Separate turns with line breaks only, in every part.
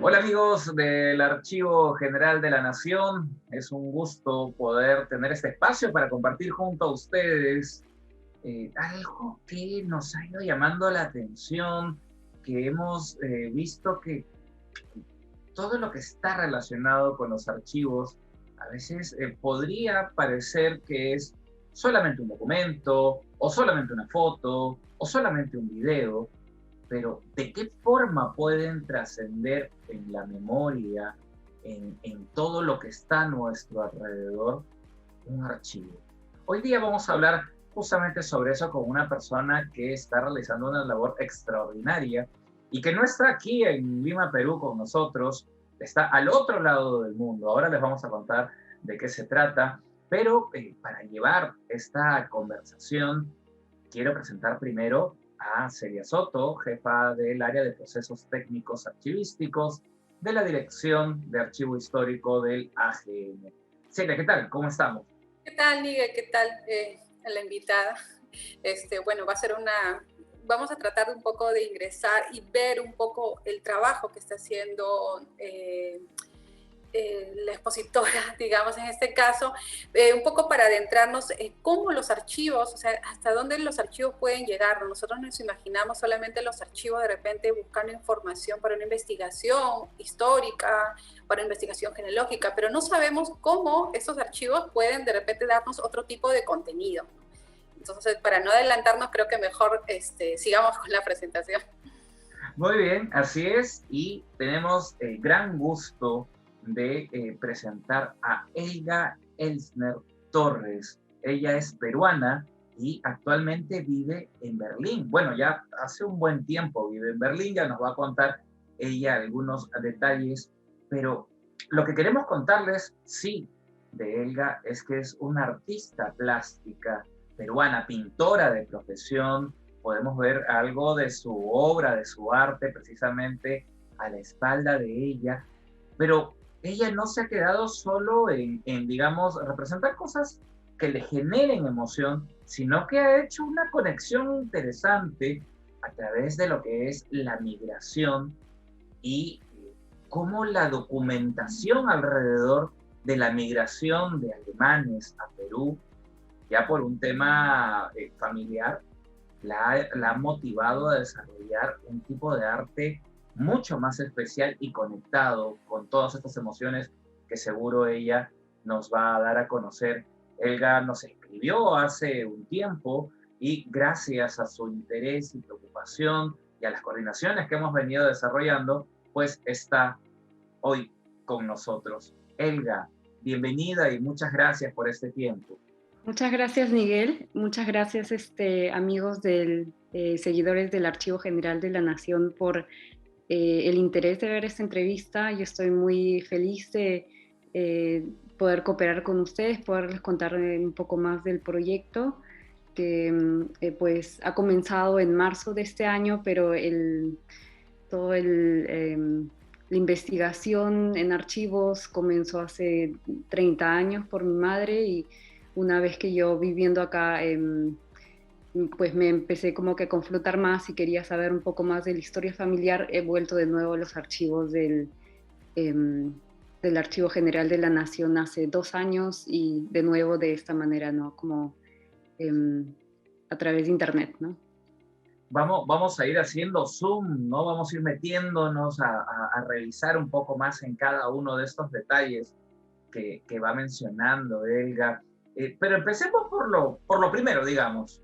Hola amigos del Archivo General de la Nación, es un gusto poder tener este espacio para compartir junto a ustedes algo que nos ha ido llamando la atención, que hemos visto que todo lo que está relacionado con los archivos a veces podría parecer que es solamente un documento, o solamente una foto, o solamente un video, pero ¿de qué forma pueden trascender en la memoria, en todo lo que está a nuestro alrededor, un archivo? Hoy día vamos a hablar justamente sobre eso con una persona que está realizando una labor extraordinaria y que no está aquí en Lima, Perú, con nosotros, está al otro lado del mundo. Ahora les vamos a contar de qué se trata, pero para llevar esta conversación quiero presentar primero a Celia Soto, jefa del área de procesos técnicos archivísticos de la Dirección de Archivo Histórico del AGN. Celia, ¿qué tal? ¿Cómo estamos?
¿Qué tal, Miguel? ¿Qué tal la invitada? Bueno, vamos a tratar un poco de ingresar y ver un poco el trabajo que está haciendo la expositora, digamos, en este caso, un poco para adentrarnos en cómo los archivos, o sea, hasta dónde los archivos pueden llegar. Nosotros nos imaginamos solamente los archivos de repente buscando información para una investigación histórica, para una investigación genealógica, pero no sabemos cómo estos archivos pueden de repente darnos otro tipo de contenido. Entonces, para no adelantarnos, creo que mejor sigamos con la presentación.
Muy bien, así es, y tenemos el gran gusto de presentar a Elga Elsner Torres. Ella es peruana y actualmente vive en Berlín. Bueno, ya hace un buen tiempo vive en Berlín, ya nos va a contar ella algunos detalles, pero lo que queremos contarles, sí, de Elga es que es una artista plástica peruana, pintora de profesión. Podemos ver algo de su obra, de su arte, precisamente a la espalda de ella, pero ella no se ha quedado solo digamos, representar cosas que le generen emoción, sino que ha hecho una conexión interesante a través de lo que es la migración y cómo la documentación alrededor de la migración de alemanes a Perú, ya por un tema familiar, la ha motivado a desarrollar un tipo de arte mucho más especial y conectado con todas estas emociones que seguro ella nos va a dar a conocer. Elga nos escribió hace un tiempo y gracias a su interés y preocupación y a las coordinaciones que hemos venido desarrollando, pues está hoy con nosotros. Elga, bienvenida y muchas gracias por este tiempo.
Muchas gracias, Miguel. Muchas gracias, amigos seguidores del Archivo General de la Nación, por el interés de ver esta entrevista. Yo estoy muy feliz de poder cooperar con ustedes, poderles contar un poco más del proyecto que pues ha comenzado en marzo de este año, pero la investigación en archivos comenzó hace 30 años por mi madre, y una vez que yo viviendo acá, pues me empecé como que a confrontar más y quería saber un poco más de la historia familiar. He vuelto de nuevo a los archivos del Archivo General de la Nación hace 2 años, y de nuevo de esta manera, ¿no? Como a través de internet, ¿no?
Vamos a ir haciendo zoom, ¿no? Vamos a ir metiéndonos a revisar un poco más en cada uno de estos detalles que va mencionando Elga. Pero empecemos por lo primero, digamos.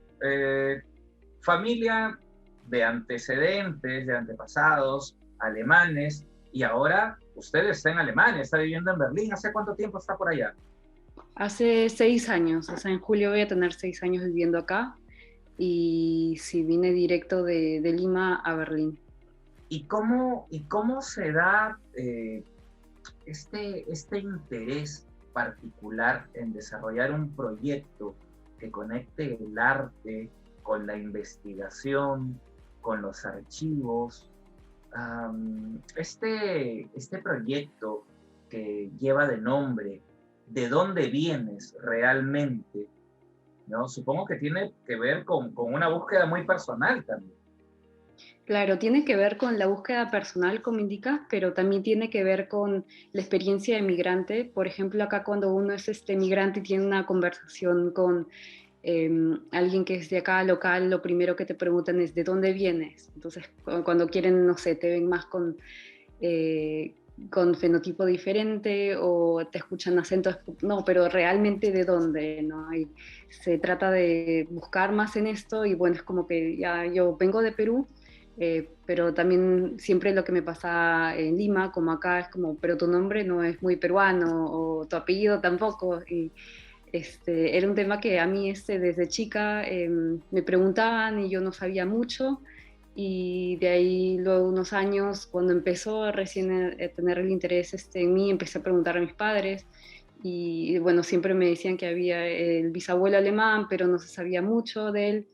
Familia de antecedentes, de antepasados, alemanes, y ahora usted está en Alemania, está viviendo en Berlín. ¿Hace cuánto tiempo está por allá?
Hace 6 años, o sea, en julio voy a tener 6 años viviendo acá. Y sí, vine directo de Lima a Berlín.
¿Y cómo se da este interés particular en desarrollar un proyecto que conecte el arte con la investigación, con los archivos? Este proyecto que lleva de nombre ¿De dónde vienes realmente? ¿No? Supongo que tiene que ver con una búsqueda muy personal también.
Claro, tiene que ver con la búsqueda personal, como indicas, pero también tiene que ver con la experiencia de migrante. Por ejemplo, acá cuando uno es migrante y tiene una conversación con alguien que es de acá, local, lo primero que te preguntan es ¿de dónde vienes? Entonces, cuando quieren, no sé, te ven más eh, con fenotipo diferente o te escuchan acentos, no, pero realmente de dónde, ¿no? Y se trata de buscar más en esto y bueno, es como que ya yo vengo de Perú, pero también siempre lo que me pasa en Lima, como acá, es como, pero tu nombre no es muy peruano o tu apellido tampoco. Y era un tema que a mí desde chica me preguntaban y yo no sabía mucho. Y de ahí luego unos años, cuando empezó recién a tener el interés en mí, empecé a preguntar a mis padres. Y bueno, siempre me decían que había el bisabuelo alemán, pero no se sabía mucho de él.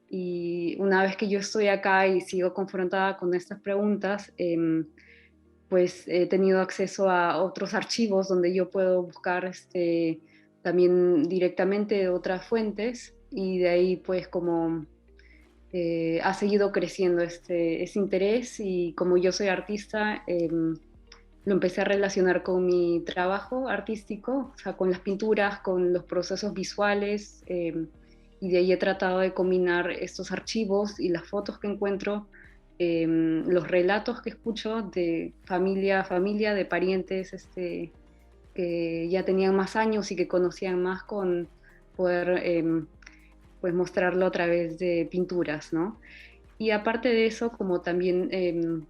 Y una vez que yo estoy acá y sigo confrontada con estas preguntas, pues he tenido acceso a otros archivos donde yo puedo buscar también directamente de otras fuentes y de ahí pues como ha seguido creciendo ese interés y como yo soy artista, lo empecé a relacionar con mi trabajo artístico, o sea, con las pinturas, con los procesos visuales, y de ahí he tratado de combinar estos archivos y las fotos que encuentro, los relatos que escucho de familia a familia, de parientes que ya tenían más años y que conocían más con poder pues mostrarlo a través de pinturas, ¿no? Y aparte de eso, como también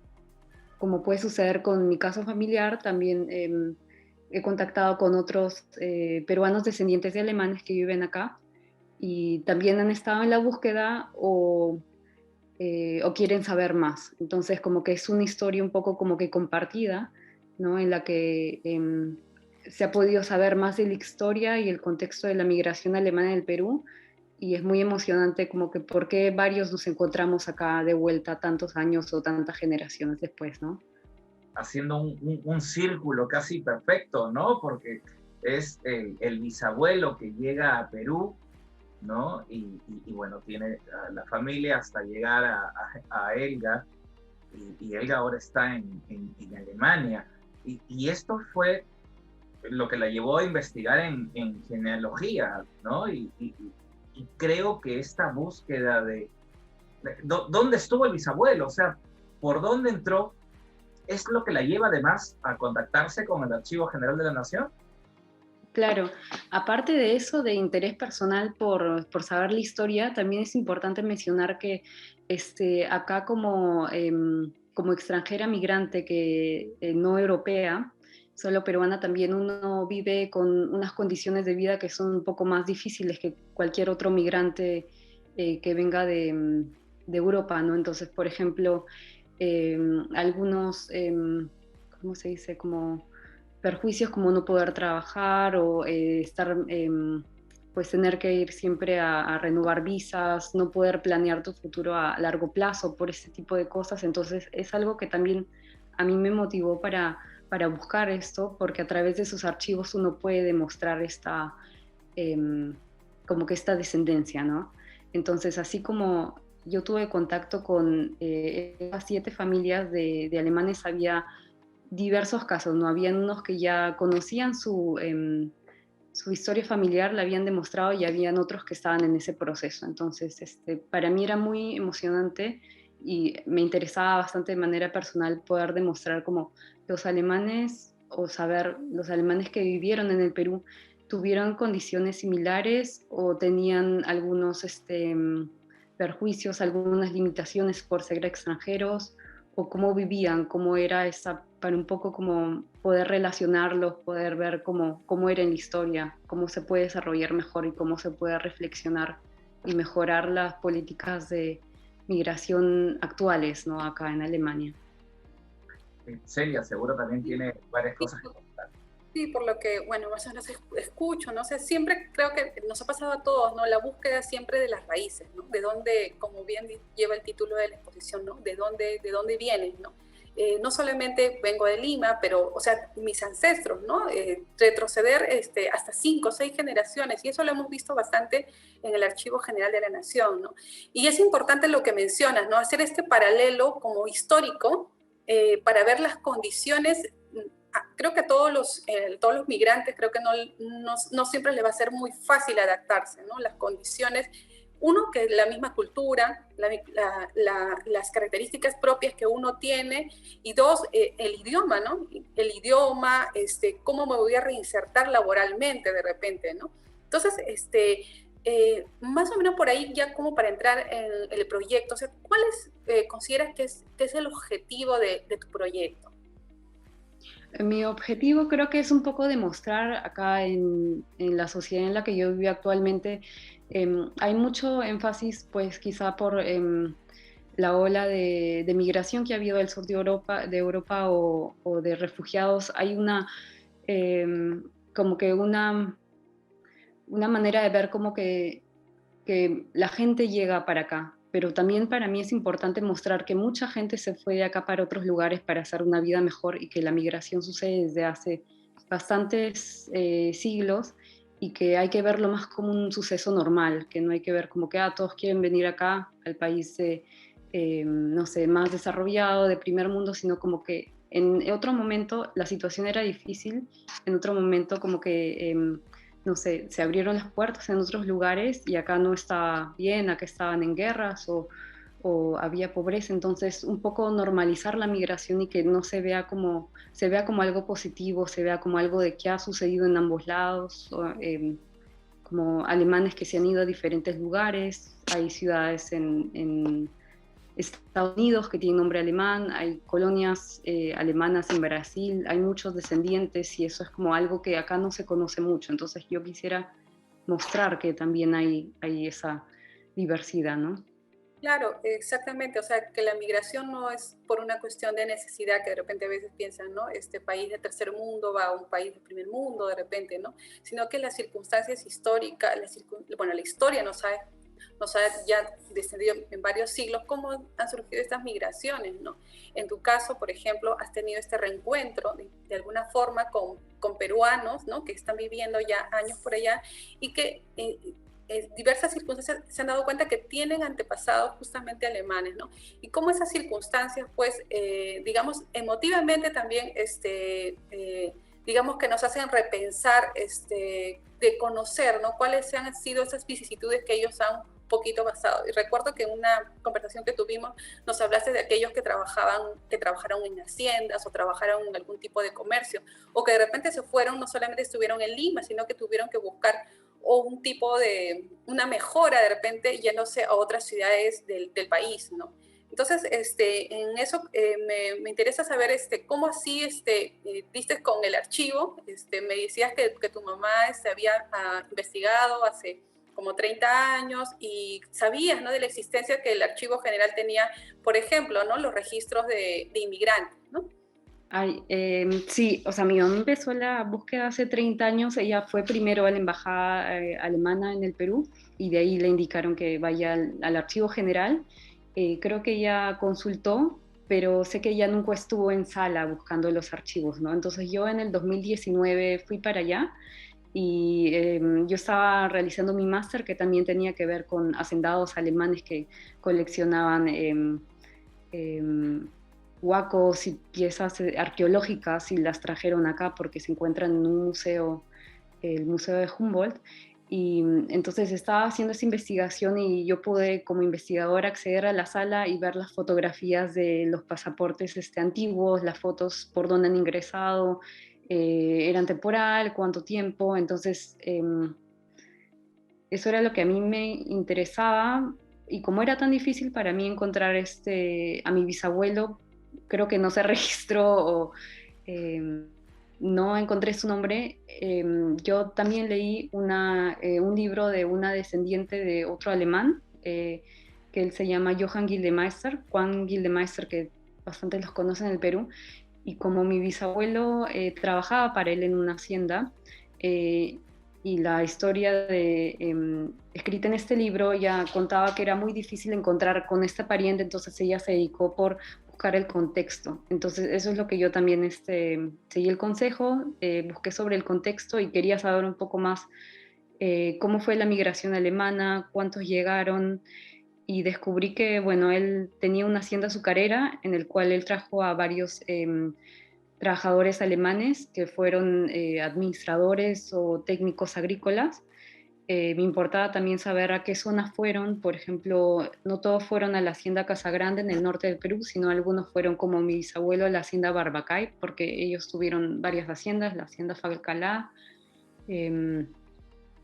como puede suceder con mi caso familiar, también he contactado con otros peruanos descendientes de alemanes que viven acá y también han estado en la búsqueda o quieren saber más. Entonces, como que es una historia un poco como que compartida, ¿no? En la que se ha podido saber más de la historia y el contexto de la migración alemana en el Perú y es muy emocionante como que por qué varios nos encontramos acá de vuelta tantos años o tantas generaciones después, ¿no?
Haciendo un círculo casi perfecto, ¿no? Porque es el bisabuelo que llega a Perú, ¿no? Y bueno, tiene a la familia hasta llegar a Elga, y Elga ahora está en Alemania. Y esto fue lo que la llevó a investigar en genealogía, ¿no? Y creo que esta búsqueda de dónde estuvo el bisabuelo, o sea, por dónde entró, es lo que la lleva además a contactarse con el Archivo General de la Nación.
Claro, aparte de eso, de interés personal por saber la historia, también es importante mencionar que acá como extranjera migrante que no europea, solo peruana, también uno vive con unas condiciones de vida que son un poco más difíciles que cualquier otro migrante que venga de Europa, ¿no? Entonces, por ejemplo, algunos, ¿cómo se dice? Como perjuicios como no poder trabajar o pues tener que ir siempre a renovar visas, no poder planear tu futuro a largo plazo por ese tipo de cosas. Entonces es algo que también a mí me motivó para buscar esto, porque a través de sus archivos uno puede demostrar como que esta descendencia, ¿no? Entonces, así como yo tuve contacto con esas 7 familias de alemanes, había diversos casos, ¿no? Habían unos que ya conocían su historia familiar, la habían demostrado y habían otros que estaban en ese proceso. Entonces, para mí era muy emocionante y me interesaba bastante de manera personal poder demostrar cómo los alemanes o saber los alemanes que vivieron en el Perú tuvieron condiciones similares o tenían algunos perjuicios, algunas limitaciones por ser extranjeros o cómo vivían, cómo era esa, para un poco como poder relacionarlos, poder ver cómo era en la historia, cómo se puede desarrollar mejor y cómo se puede reflexionar y mejorar las políticas de migración actuales, ¿no? Acá en Alemania.
Celia seguro también tiene varias cosas que contar.
Sí, por lo que, bueno, más o menos escucho, no sé, siempre creo que nos ha pasado a todos, ¿no? La búsqueda siempre de las raíces, ¿no? De dónde, como bien lleva el título de la exposición, ¿no? De dónde vienes, ¿no? no solamente vengo de Lima, pero, o sea, mis ancestros, ¿no? Retroceder hasta 5 o 6 generaciones, y eso lo hemos visto bastante en el Archivo General de la Nación, ¿no? Y es importante lo que mencionas, ¿no? Hacer este paralelo como histórico para ver las condiciones. Creo que a todos los migrantes, creo que no siempre les va a ser muy fácil adaptarse, ¿no? Las condiciones, uno, que la misma cultura, las características propias que uno tiene, y dos, el idioma, ¿no? El idioma, cómo me voy a reinsertar laboralmente de repente, ¿no? Entonces, más o menos por ahí, ya como para entrar en el proyecto, o sea, ¿cuál consideras que es el objetivo de tu proyecto?
Mi objetivo creo que es un poco demostrar acá en la sociedad en la que yo vivo actualmente, hay mucho énfasis, pues quizá por la ola de migración que ha habido del sur de Europa o de refugiados. Hay como que una manera de ver como que la gente llega para acá, pero también para mí es importante mostrar que mucha gente se fue de acá para otros lugares para hacer una vida mejor, y que la migración sucede desde hace bastantes siglos, y que hay que verlo más como un suceso normal, que no hay que ver como que todos quieren venir acá al país, no sé, más desarrollado, de primer mundo, sino como que en otro momento la situación era difícil, en otro momento como que no sé, se abrieron las puertas en otros lugares y acá no estaba bien, acá estaban en guerras o había pobreza. Entonces, un poco normalizar la migración y que no se vea como algo positivo, se vea como algo de que ha sucedido en ambos lados, como alemanes que se han ido a diferentes lugares. Hay ciudades en Estados Unidos que tienen nombre alemán, hay colonias alemanas en Brasil, hay muchos descendientes, y eso es como algo que acá no se conoce mucho. Entonces yo quisiera mostrar que también hay esa diversidad, ¿no?
Claro, exactamente. O sea, que la migración no es por una cuestión de necesidad, que de repente a veces piensan, ¿no? Este país de tercer mundo va a un país de primer mundo, de repente, ¿no? Sino que las circunstancias históricas, la historia nos ha ya descendido en varios siglos cómo han surgido estas migraciones, ¿no? En tu caso, por ejemplo, has tenido este reencuentro de alguna forma con peruanos, ¿no? Que están viviendo ya años por allá y que diversas circunstancias se han dado cuenta que tienen antepasados justamente alemanes, ¿no? Y cómo esas circunstancias, pues, digamos, emotivamente también, digamos que nos hacen repensar, de conocer, ¿no? Cuáles han sido esas vicisitudes que ellos han poquito pasado. Y recuerdo que en una conversación que tuvimos nos hablaste de aquellos que trabajaron en haciendas o trabajaron en algún tipo de comercio, o que de repente se fueron, no solamente estuvieron en Lima, sino que tuvieron que buscar un tipo de, una mejora de repente yéndose a otras ciudades del país, ¿no? Entonces, en eso me interesa saber cómo así viste con el archivo. Me decías que tu mamá había investigado hace como 30 años y sabías, ¿no? De la existencia que el Archivo General tenía, por ejemplo, ¿no? Los registros de inmigrantes, ¿no?
Ay, sí, o sea, mi mamá empezó la búsqueda hace 30 años. Ella fue primero a la embajada alemana en el Perú, y de ahí le indicaron que vaya al Archivo General. Creo que ella consultó, pero sé que ella nunca estuvo en sala buscando los archivos, ¿no? Entonces yo en el 2019 fui para allá, y yo estaba realizando mi máster, que también tenía que ver con hacendados alemanes que coleccionaban huacos y piezas arqueológicas, y las trajeron acá porque se encuentran en un museo, el Museo de Humboldt. Y entonces estaba haciendo esa investigación, y yo pude como investigadora acceder a la sala y ver las fotografías de los pasaportes antiguos, las fotos por dónde han ingresado, eran temporal, cuánto tiempo. Entonces eso era lo que a mí me interesaba, y como era tan difícil para mí encontrar a mi bisabuelo, creo que no se registró o no encontré su nombre. Yo también leí un libro de una descendiente de otro alemán, que él se llama Johann Gildemeister, Juan Gildemeister, que bastante los conocen en el Perú, y como mi bisabuelo trabajaba para él en una hacienda, y la historia escrita en este libro ya contaba que era muy difícil encontrar con esta pariente, entonces ella se dedicó por buscar el contexto. Entonces eso es lo que yo también seguí el consejo, busqué sobre el contexto y quería saber un poco más cómo fue la migración alemana, cuántos llegaron, y descubrí que, bueno, él tenía una hacienda azucarera en el cual él trajo a varios trabajadores alemanes que fueron administradores o técnicos agrícolas. Me importaba también saber a qué zonas fueron. Por ejemplo, no todos fueron a la hacienda Casagrande en el norte del Perú, sino algunos fueron como mi bisabuelo a la hacienda Barbacay, porque ellos tuvieron varias haciendas, la hacienda Falcalá,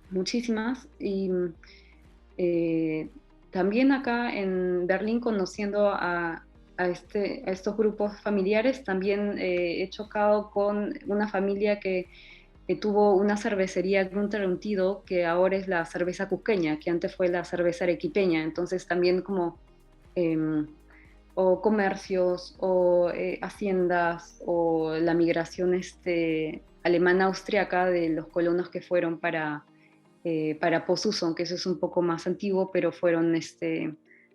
muchísimas. Y eh, también acá en Berlín, conociendo a estos grupos familiares, también he chocado con una familia que tuvo una cervecería Grunther und Tito, que ahora es la cerveza cusqueña, que antes fue la cerveza arequipeña. Entonces también como eh, o comercios o haciendas o la migración alemana austriaca de los colonos que fueron para Posuson, que eso es un poco más antiguo, pero fueron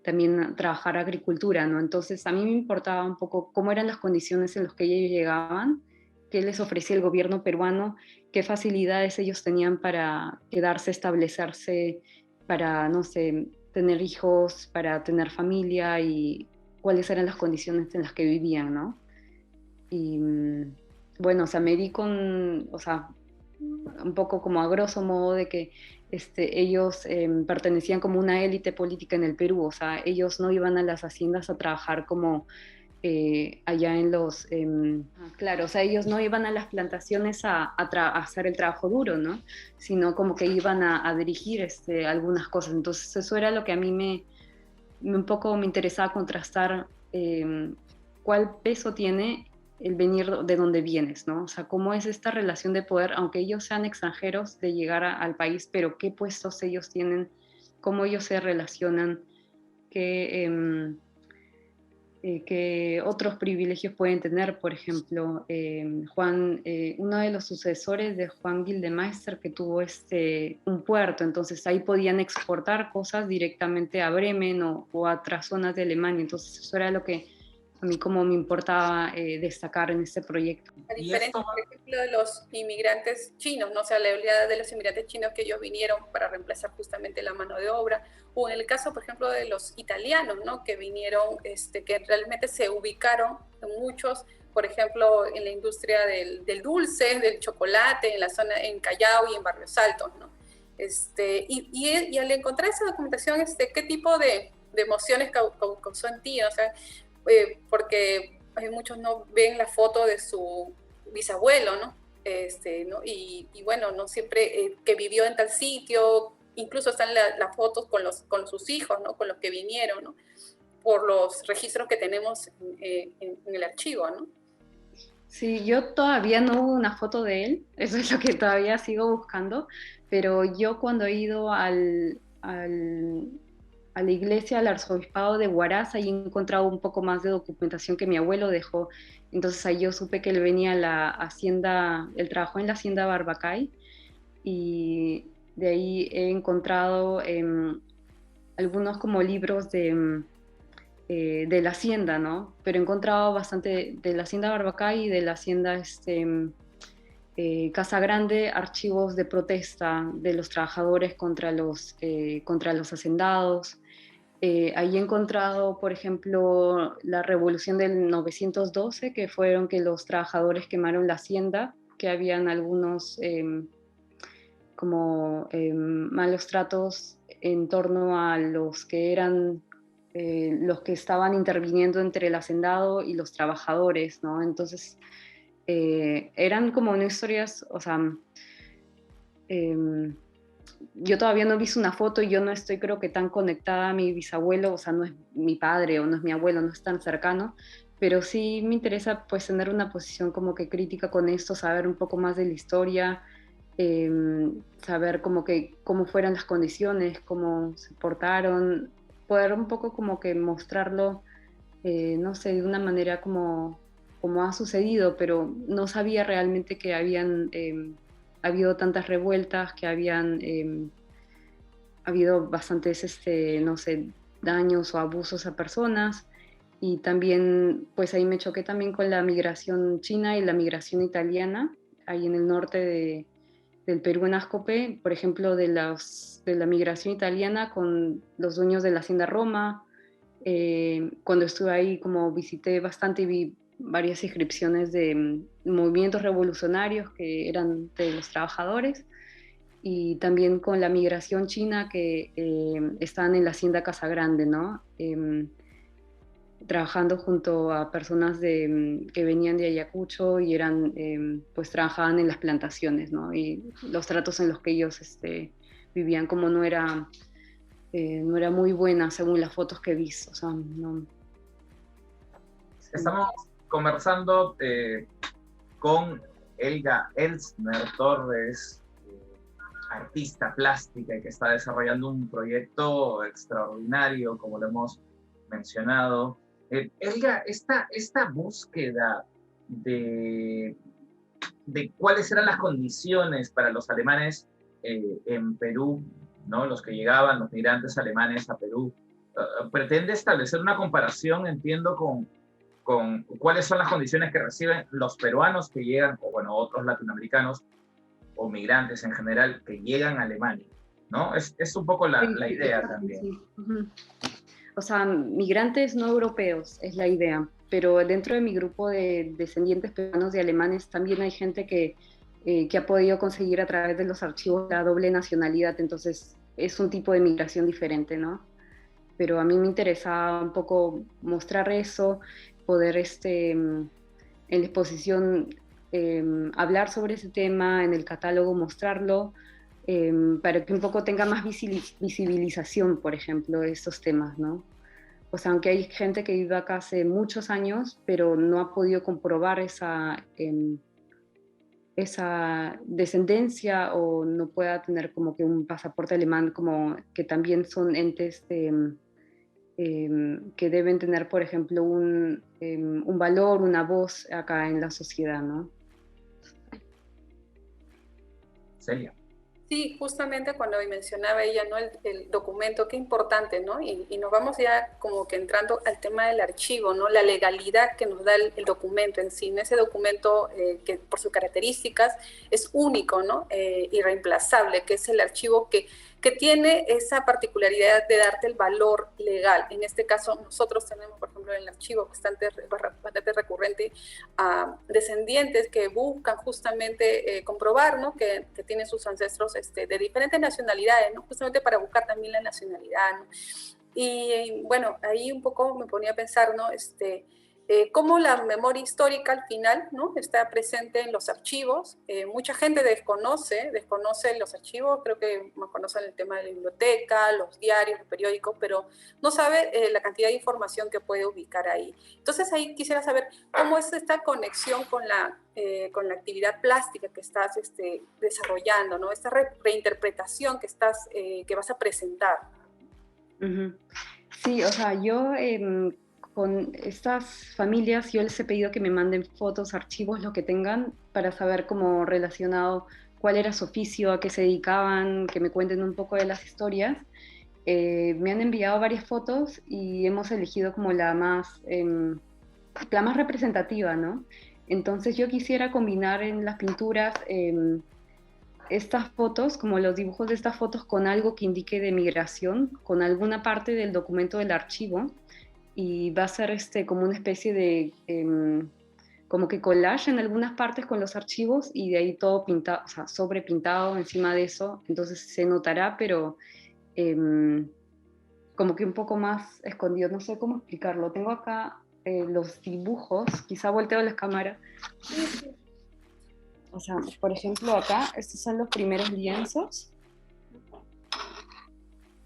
también a trabajar agricultura, ¿no? Entonces a mí me importaba un poco cómo eran las condiciones en las que ellos llegaban, qué les ofrecía el gobierno peruano, qué facilidades ellos tenían para quedarse, establecerse, para, no sé, tener hijos, para tener familia y cuáles eran las condiciones en las que vivían, ¿no? Y bueno, o sea, me di con, o sea, un poco como a grosso modo de que ellos pertenecían como una élite política en el Perú, o sea, ellos no iban a las haciendas a trabajar como allá en claro, o sea, ellos no iban a las plantaciones a hacer el trabajo duro, ¿no? Sino como que iban a dirigir algunas cosas. Entonces eso era lo que a mí un poco me interesaba contrastar, cuál peso tiene el venir de donde vienes, ¿no? O sea, cómo es esta relación de poder, aunque ellos sean extranjeros, de llegar al país, pero qué puestos ellos tienen, cómo ellos se relacionan, qué, qué otros privilegios pueden tener. Por ejemplo, uno de los sucesores de Juan Gildemeister, que tuvo un puerto, entonces ahí podían exportar cosas directamente a Bremen o a otras zonas de Alemania. Entonces eso era lo que a mí como me importaba destacar en este proyecto.
A diferencia, por ejemplo, de los inmigrantes chinos, ¿no? O sea, la oleada de los inmigrantes chinos que ellos vinieron para reemplazar justamente la mano de obra, o en el caso, por ejemplo, de los italianos, ¿no? Que vinieron, que realmente se ubicaron muchos, por ejemplo, en la industria del dulce, del chocolate, en la zona, en Callao y en Barrios Altos, ¿no? Y al encontrar esa documentación, ¿qué tipo de emociones causó en ti? O sea, porque muchos no ven la foto de su bisabuelo, ¿no? ¿No? Y bueno, no siempre que vivió en tal sitio, incluso están las fotos con sus hijos, ¿no? Con los que vinieron, ¿no? Por los registros que tenemos en el archivo, ¿no?
Sí, yo todavía no hubo una foto de él, eso es lo que todavía sigo buscando, pero yo cuando he ido a la iglesia, al arzobispado de Huaraz, ahí he encontrado un poco más de documentación que mi abuelo dejó. Entonces ahí yo supe que él venía a la hacienda, él trabajó en la hacienda Barbacay, y de ahí he encontrado algunos como libros de la hacienda, ¿no? Pero he encontrado bastante de la hacienda Barbacay y de la hacienda Casa Grande, archivos de protesta de los trabajadores contra los hacendados. Ahí he encontrado, por ejemplo, la revolución del 912, que fueron que los trabajadores quemaron la hacienda, que habían algunos malos tratos en torno a los que eran los que estaban interviniendo entre el hacendado y los trabajadores, ¿no? Entonces, eran como no historias, o sea, yo todavía no he visto una foto y yo no estoy creo que tan conectada a mi bisabuelo, o sea, no es mi padre o no es mi abuelo, no es tan cercano, pero sí me interesa pues tener una posición como que crítica con esto, saber un poco más de la historia, saber como que cómo fueron las condiciones, cómo se portaron, poder un poco como que mostrarlo, no sé, de una manera como ha sucedido, pero no sabía realmente que habían ha habido tantas revueltas, que habían habido bastantes, no sé, daños o abusos a personas. Y también, pues ahí me choqué también con la migración china y la migración italiana, ahí en el norte del Perú, en Ascope, por ejemplo, de la migración italiana con los dueños de la Hacienda Roma. Cuando estuve ahí, como visité bastante y vi varias inscripciones de movimientos revolucionarios que eran de los trabajadores, y también con la migración china que están en la Hacienda Casa Grande, ¿no? Trabajando junto a personas que venían de Ayacucho y eran, pues trabajaban en las plantaciones, ¿no? Y los tratos en los que ellos vivían, como no era muy buena según las fotos que he visto, o sea, no.
Estamos conversando con Helga Elsner Torres, artista plástica y que está desarrollando un proyecto extraordinario, como lo hemos mencionado. Helga, esta búsqueda de cuáles eran las condiciones para los alemanes en Perú, ¿no? Los que llegaban, los migrantes alemanes a Perú, pretende establecer una comparación, entiendo, con cuáles son las condiciones que reciben los peruanos que llegan, o bueno, otros latinoamericanos, o migrantes en general, que llegan a Alemania, ¿no? Es un poco la idea también.
Sí. O sea, migrantes no europeos es la idea, pero dentro de mi grupo de descendientes peruanos de alemanes también hay gente que ha podido conseguir a través de los archivos la doble nacionalidad, entonces es un tipo de migración diferente, ¿no? Pero a mí me interesa un poco mostrar eso, poder en la exposición hablar sobre ese tema, en el catálogo mostrarlo, para que un poco tenga más visibilización, por ejemplo, de estos temas, ¿no? O sea, aunque hay gente que vive acá hace muchos años, pero no ha podido comprobar esa descendencia, o no pueda tener como que un pasaporte alemán, como que también son entes que deben tener, por ejemplo, un valor, una voz acá en la sociedad, ¿no?
Celia.
Sí, justamente cuando mencionaba ella, ¿no? El documento, qué importante, ¿no? Y nos vamos ya como que entrando al tema del archivo, ¿no? La legalidad que nos da el documento en sí, ¿no? Ese documento que por sus características es único, ¿no? Irreemplazable, que es el archivo que tiene esa particularidad de darte el valor legal. En este caso, nosotros tenemos, por ejemplo, en el archivo bastante recurrente a descendientes que buscan justamente comprobar, ¿no? que tienen sus ancestros de diferentes nacionalidades, ¿no? Justamente para buscar también la nacionalidad, ¿no? Y bueno, ahí un poco me ponía a pensar, ¿no? Cómo la memoria histórica al final, ¿no? Está presente en los archivos. Mucha gente desconoce los archivos, creo que más conocen el tema de la biblioteca, los diarios, los periódicos, pero no sabe la cantidad de información que puede ubicar ahí. Entonces ahí quisiera saber cómo es esta conexión con la actividad plástica que estás desarrollando, ¿no? Esta reinterpretación que vas a presentar.
Sí, o sea, yo con estas familias, yo les he pedido que me manden fotos, archivos, lo que tengan, para saber cómo relacionado cuál era su oficio, a qué se dedicaban, que me cuenten un poco de las historias. Me han enviado varias fotos y hemos elegido como la más representativa, ¿no? Entonces yo quisiera combinar en las pinturas estas fotos, como los dibujos de estas fotos, con algo que indique de migración, con alguna parte del documento del archivo, y va a ser como una especie de como que collage en algunas partes con los archivos, y de ahí todo pintado, o sea, sobrepintado encima de eso, entonces se notará, pero como que un poco más escondido, no sé cómo explicarlo. Tengo acá los dibujos, quizá volteo la cámara. O sea, por ejemplo, acá, estos son los primeros lienzos.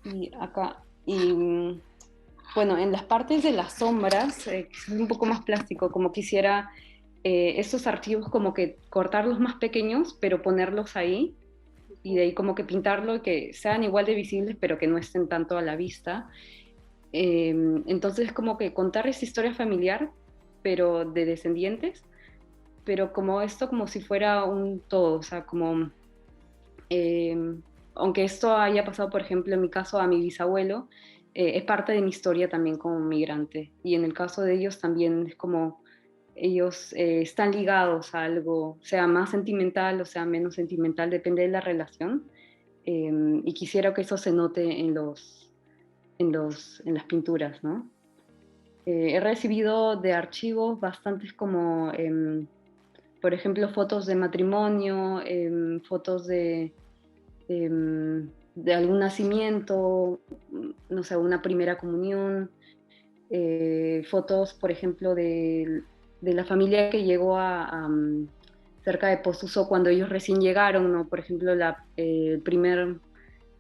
Y acá, y bueno, en las partes de las sombras, es un poco más plástico, como quisiera estos archivos como que cortarlos más pequeños, pero ponerlos ahí, y de ahí como que pintarlo y que sean igual de visibles, pero que no estén tanto a la vista. Entonces, como que contar esa historia familiar, pero de descendientes, pero como esto, como si fuera un todo, o sea, como aunque esto haya pasado, por ejemplo, en mi caso a mi bisabuelo, es parte de mi historia también como migrante. Y en el caso de ellos también es como ellos están ligados a algo, sea más sentimental o sea menos sentimental, depende de la relación. Y quisiera que eso se note en las pinturas, ¿no? He recibido de archivos bastantes como, por ejemplo, fotos de matrimonio, fotos de algún nacimiento, no sé, una primera comunión, fotos, por ejemplo, de la familia que llegó cerca de Posuso cuando ellos recién llegaron, ¿no? Por ejemplo, el primer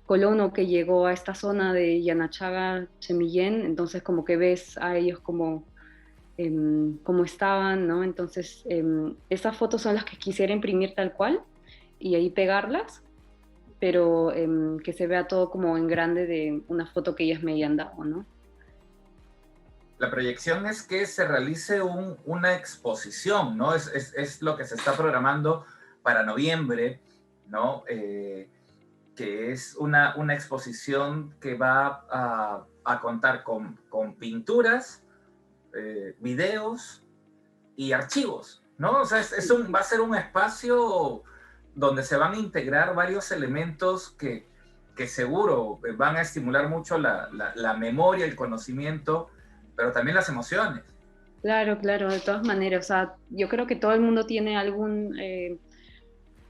colono que llegó a esta zona de Yanachaga, Chemillén, entonces como que ves a ellos como estaban, ¿no? Entonces, esas fotos son las que quisiera imprimir tal cual y ahí pegarlas, pero que se vea todo como en grande de una foto que ellas me hayan dado, ¿no?
La proyección es que se realice una exposición, ¿no? Es lo que se está programando para noviembre, ¿no? Que es una exposición que va a contar con pinturas, videos y archivos, ¿no? O sea, va a ser un espacio donde se van a integrar varios elementos que seguro van a estimular mucho la memoria, el conocimiento, pero también las emociones.
Claro, claro, de todas maneras, o sea, yo creo que todo el mundo tiene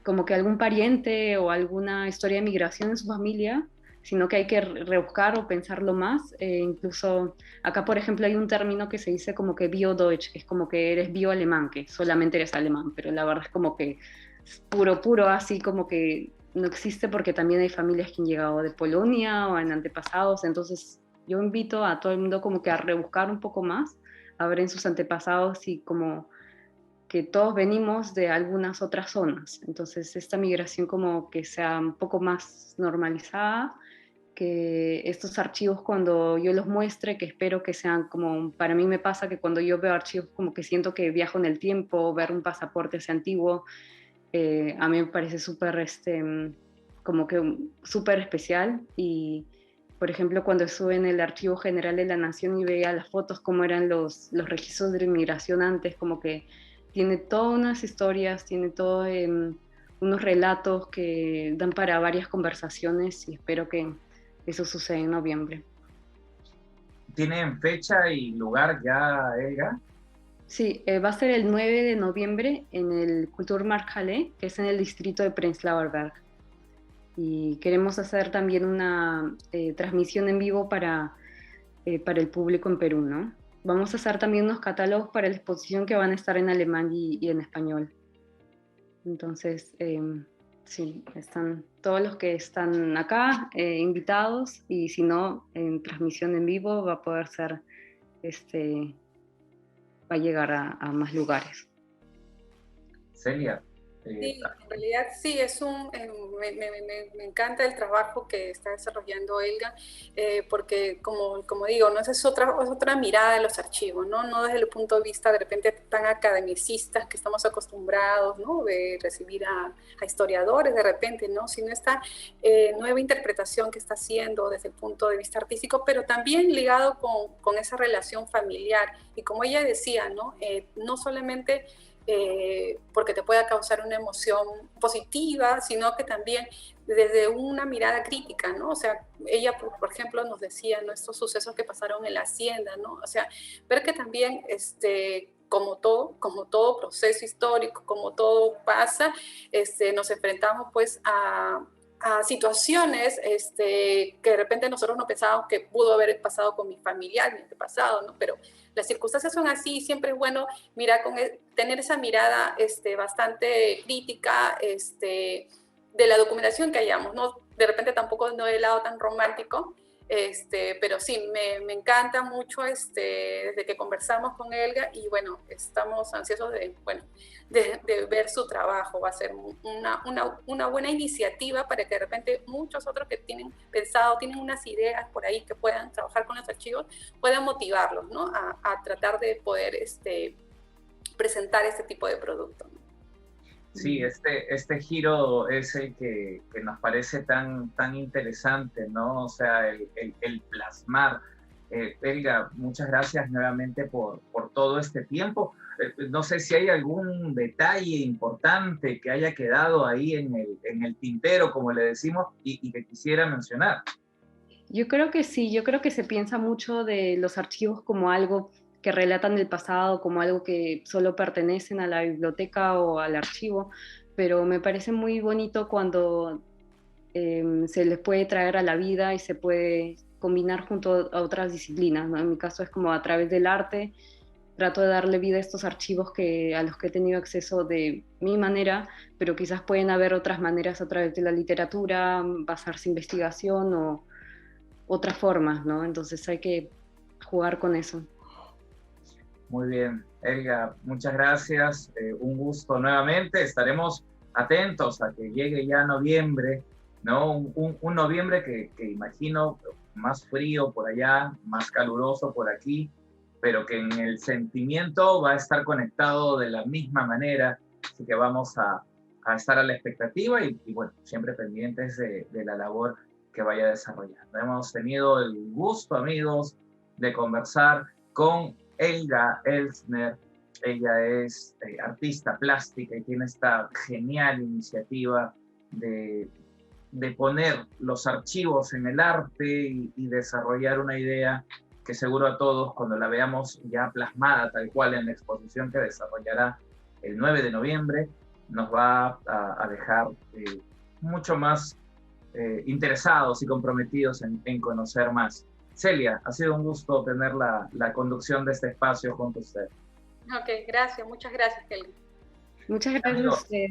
como que algún pariente o alguna historia de migración en su familia, sino que hay que rebuscar o pensarlo más. Incluso acá, por ejemplo, hay un término que se dice como que bio-deutsch, que es como que eres bio-alemán, que solamente eres alemán, pero la verdad es como que es puro, puro, así como que no existe porque también hay familias que han llegado de Polonia o en antepasados, entonces yo invito a todo el mundo como que a rebuscar un poco más, a ver en sus antepasados y como que todos venimos de algunas otras zonas. Entonces, esta migración como que sea un poco más normalizada, que estos archivos cuando yo los muestre, que espero que sean como, para mí me pasa que cuando yo veo archivos como que siento que viajo en el tiempo, ver un pasaporte ese antiguo, a mí me parece súper, como que súper especial y por ejemplo, cuando estuve en el Archivo General de la Nación y veía las fotos, cómo eran los registros de inmigración antes, como que tiene todas unas historias, tiene todos unos relatos que dan para varias conversaciones y espero que eso suceda en noviembre.
¿Tienen fecha y lugar ya, Elga?
Sí, va a ser el 9 de noviembre en el Kulturmarkthalle, que es en el distrito de Prenzlauer Berg. Y queremos hacer también una transmisión en vivo para el público en Perú, ¿no? Vamos a hacer también unos catálogos para la exposición que van a estar en alemán y en español. Entonces, sí, están todos los que están acá invitados y si no, en transmisión en vivo va a poder ser, va a llegar a más lugares.
Celia.
Sí, en realidad sí, me encanta el trabajo que está desarrollando Elga, porque como digo, ¿no? Esa es otra mirada de los archivos, ¿no? No desde el punto de vista de repente tan academicistas que estamos acostumbrados, ¿no? De recibir a historiadores de repente, ¿no? Sino esta nueva interpretación que está haciendo desde el punto de vista artístico, pero también ligado con esa relación familiar. Y como ella decía, ¿no? No solamente porque te pueda causar una emoción positiva, sino que también desde una mirada crítica, ¿no? O sea, ella, por ejemplo, nos decía, ¿no? Estos sucesos que pasaron en la hacienda, ¿no? O sea, ver que también, como todo proceso histórico, como todo pasa, nos enfrentamos pues a situaciones que de repente nosotros no pensábamos que pudo haber pasado con mi familiar, mi antepasado, ¿no? Pero las circunstancias son así, siempre es bueno tener esa mirada bastante crítica de la documentación que hayamos, ¿no? De repente tampoco no del lado tan romántico, pero sí, me encanta mucho desde que conversamos con Elga y bueno, estamos ansiosos de ver su trabajo. Va a ser una buena iniciativa para que de repente muchos otros que tienen unas ideas por ahí que puedan trabajar con los archivos, puedan motivarlos, ¿no? A tratar de poder presentar este tipo de producto, ¿no?
Sí, este giro es el que nos parece tan interesante, ¿no? O sea, el plasmar. Elga, muchas gracias nuevamente por todo este tiempo. No sé si hay algún detalle importante que haya quedado ahí en el tintero, como le decimos, y que quisiera mencionar.
Yo creo que sí, yo creo que se piensa mucho de los archivos como algo que relatan el pasado, como algo que solo pertenecen a la biblioteca o al archivo, pero me parece muy bonito cuando se les puede traer a la vida y se puede combinar junto a otras disciplinas, ¿no? En mi caso es como a través del arte, trato de darle vida a estos archivos a los que he tenido acceso de mi manera, pero quizás pueden haber otras maneras a través de la literatura, basarse en investigación o otras formas, ¿no? Entonces hay que jugar con eso.
Muy bien, Elga, muchas gracias. Un gusto nuevamente. Estaremos atentos a que llegue ya noviembre, ¿no? Un noviembre que imagino más frío por allá, más caluroso por aquí, pero que en el sentimiento va a estar conectado de la misma manera. Así que vamos a estar a la expectativa y bueno, siempre pendientes de la labor que vaya desarrollando. Hemos tenido el gusto, amigos, de conversar con Elga Elsner. Ella es artista plástica y tiene esta genial iniciativa de poner los archivos en el arte y desarrollar una idea que seguro a todos, cuando la veamos ya plasmada tal cual en la exposición que desarrollará el 9 de noviembre, nos va a dejar mucho más interesados y comprometidos en conocer más. Celia, ha sido un gusto tener la conducción de este espacio junto a usted.
Ok, gracias, muchas gracias, Kelly.
Muchas gracias
Amigos,
a usted.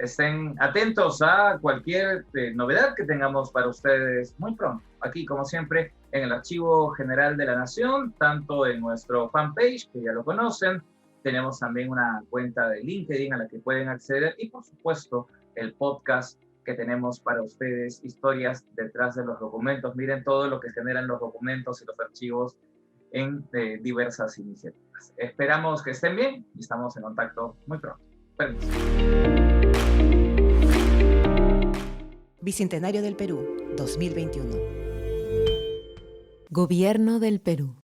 estén atentos a cualquier novedad que tengamos para ustedes muy pronto. Aquí, como siempre, en el Archivo General de la Nación, tanto en nuestro fanpage, que ya lo conocen, tenemos también una cuenta de LinkedIn a la que pueden acceder y, por supuesto, el podcast que tenemos para ustedes, historias detrás de los documentos. Miren todo lo que generan los documentos y los archivos en diversas iniciativas. Esperamos que estén bien y estamos en contacto muy pronto. Permiso.
Bicentenario del Perú, 2021. Gobierno del Perú.